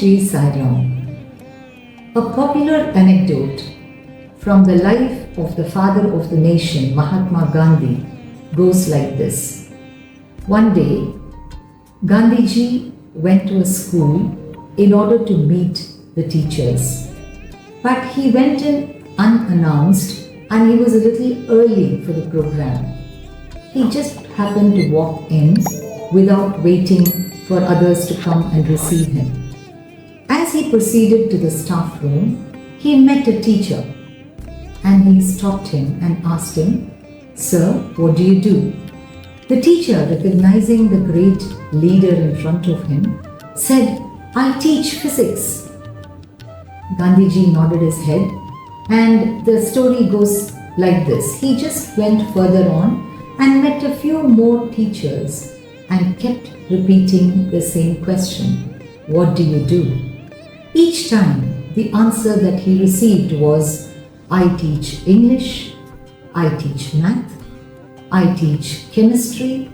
Sri Sai A popular anecdote from the life of the father of the nation, Mahatma Gandhi, goes like this. One day, Gandhiji went to a school in order to meet the teachers. But he went in unannounced and he was a little early for the program. He just happened to walk in without waiting for others to come and receive him. As he proceeded to the staff room, he met a teacher and he stopped him and asked him, "Sir, what do you do?" The teacher, recognizing the great leader in front of him, said, "I teach physics." Gandhiji nodded his head and the story goes like this. He just went further on and met a few more teachers and kept repeating the same question, "What do you do?" Each time the answer that he received was, "I teach English, I teach math, I teach chemistry."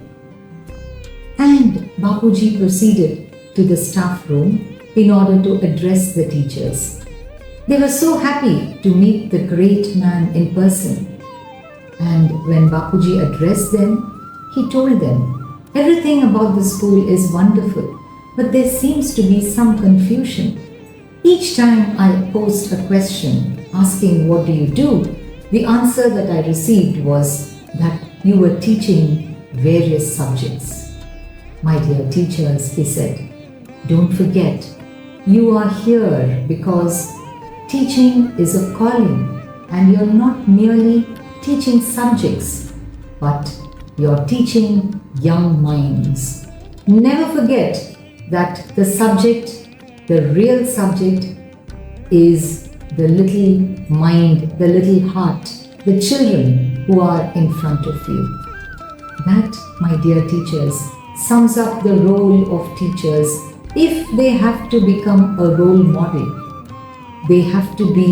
And Bapuji proceeded to the staff room in order to address the teachers. They were so happy to meet the great man in person. And when Bapuji addressed them, he told them, "Everything about the school is wonderful, but there seems to be some confusion. Each time I posed a question asking, 'What do you do?' the answer that I received was that you were teaching various subjects. My dear teachers," he said, "don't forget, you are here because teaching is a calling and you're not merely teaching subjects, but you're teaching young minds. Never forget that the subject, the real subject, is the little mind, the little heart, the children who are in front of you." That, my dear teachers, sums up the role of teachers if they have to become a role model. They have to be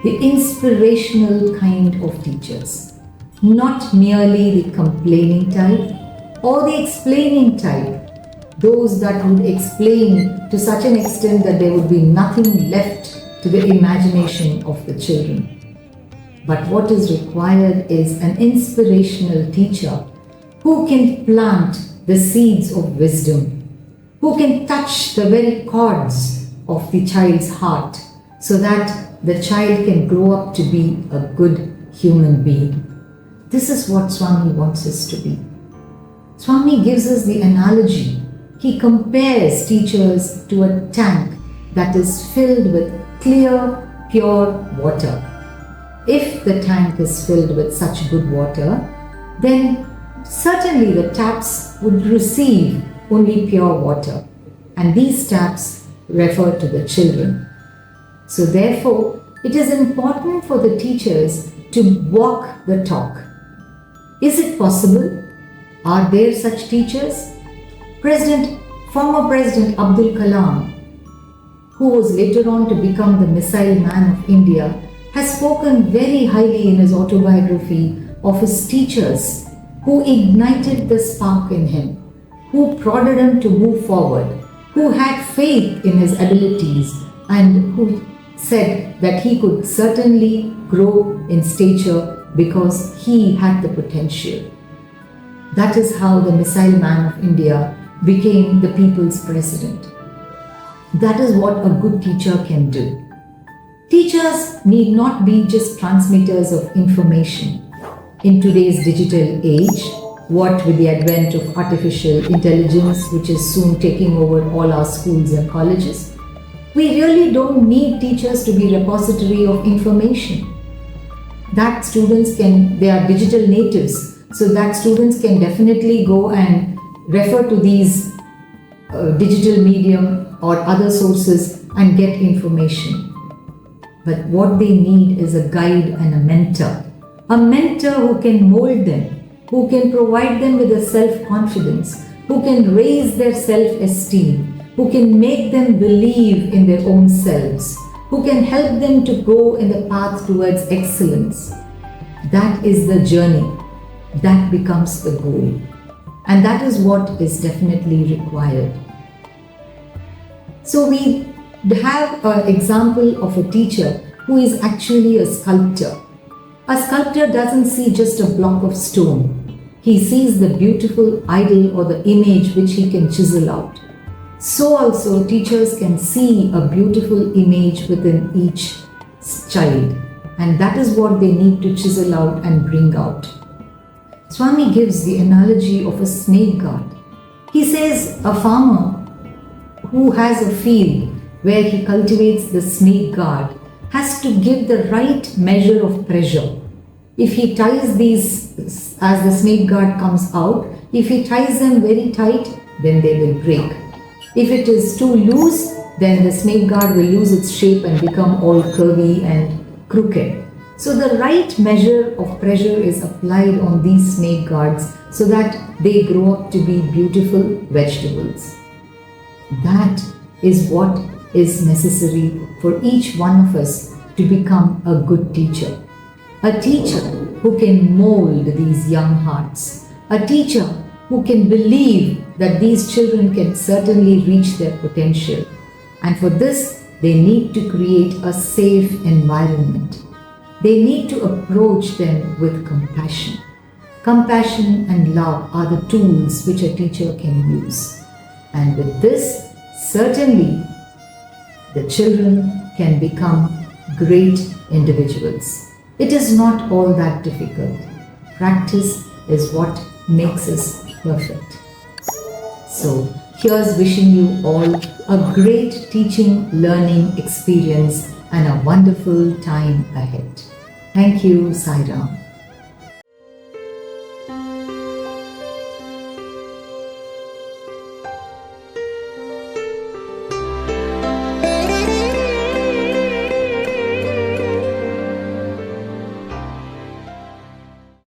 the inspirational kind of teachers, not merely the complaining type or the explaining type, those that would explain to such an extent that there would be nothing left to the imagination of the children. But what is required is an inspirational teacher who can plant the seeds of wisdom, who can touch the very chords of the child's heart so that the child can grow up to be a good human being. This is what Swami wants us to be. Swami gives us the analogy. He compares teachers to a tank that is filled with clear, pure water. If the tank is filled with such good water, then certainly the taps would receive only pure water, and these taps refer to the children. So therefore, it is important for the teachers to walk the talk. Is it possible? Are there such teachers? Former President Abdul Kalam, who was later on to become the Missile Man of India, has spoken very highly in his autobiography of his teachers who ignited the spark in him, who prodded him to move forward, who had faith in his abilities, and who said that he could certainly grow in stature because he had the potential. That is how the Missile Man of India became the people's president. That is what a good teacher can do. Teachers need not be just transmitters of information. In today's digital age, what with the advent of artificial intelligence, which is soon taking over all our schools and colleges, we really don't need teachers to be repository of information. That students they are digital natives, so that students can definitely go and refer to these digital medium or other sources and get information. But what they need is a guide and a mentor who can mold them, who can provide them with a self-confidence, who can raise their self-esteem, who can make them believe in their own selves, who can help them to go in the path towards excellence. That is the journey. That becomes the goal. And that is what is definitely required. So we have an example of a teacher who is actually a sculptor. A sculptor doesn't see just a block of stone. He sees the beautiful idol or the image which he can chisel out. So also teachers can see a beautiful image within each child, and that is what they need to chisel out and bring out. Swami gives the analogy of a snake guard. He says a farmer who has a field where he cultivates the snake guard has to give the right measure of pressure. If he ties these as the snake guard comes out, if he ties them very tight, then they will break. If it is too loose, then the snake guard will lose its shape and become all curvy and crooked. So the right measure of pressure is applied on these snake guards so that they grow up to be beautiful vegetables. That is what is necessary for each one of us to become a good teacher. A teacher who can mold these young hearts. A teacher who can believe that these children can certainly reach their potential. And for this, they need to create a safe environment. They need to approach them with compassion. Compassion and love are the tools which a teacher can use. And with this, certainly, the children can become great individuals. It is not all that difficult. Practice is what makes us perfect. So, here's wishing you all a great teaching, learning experience and a wonderful time ahead. Thank you, Sai Ram.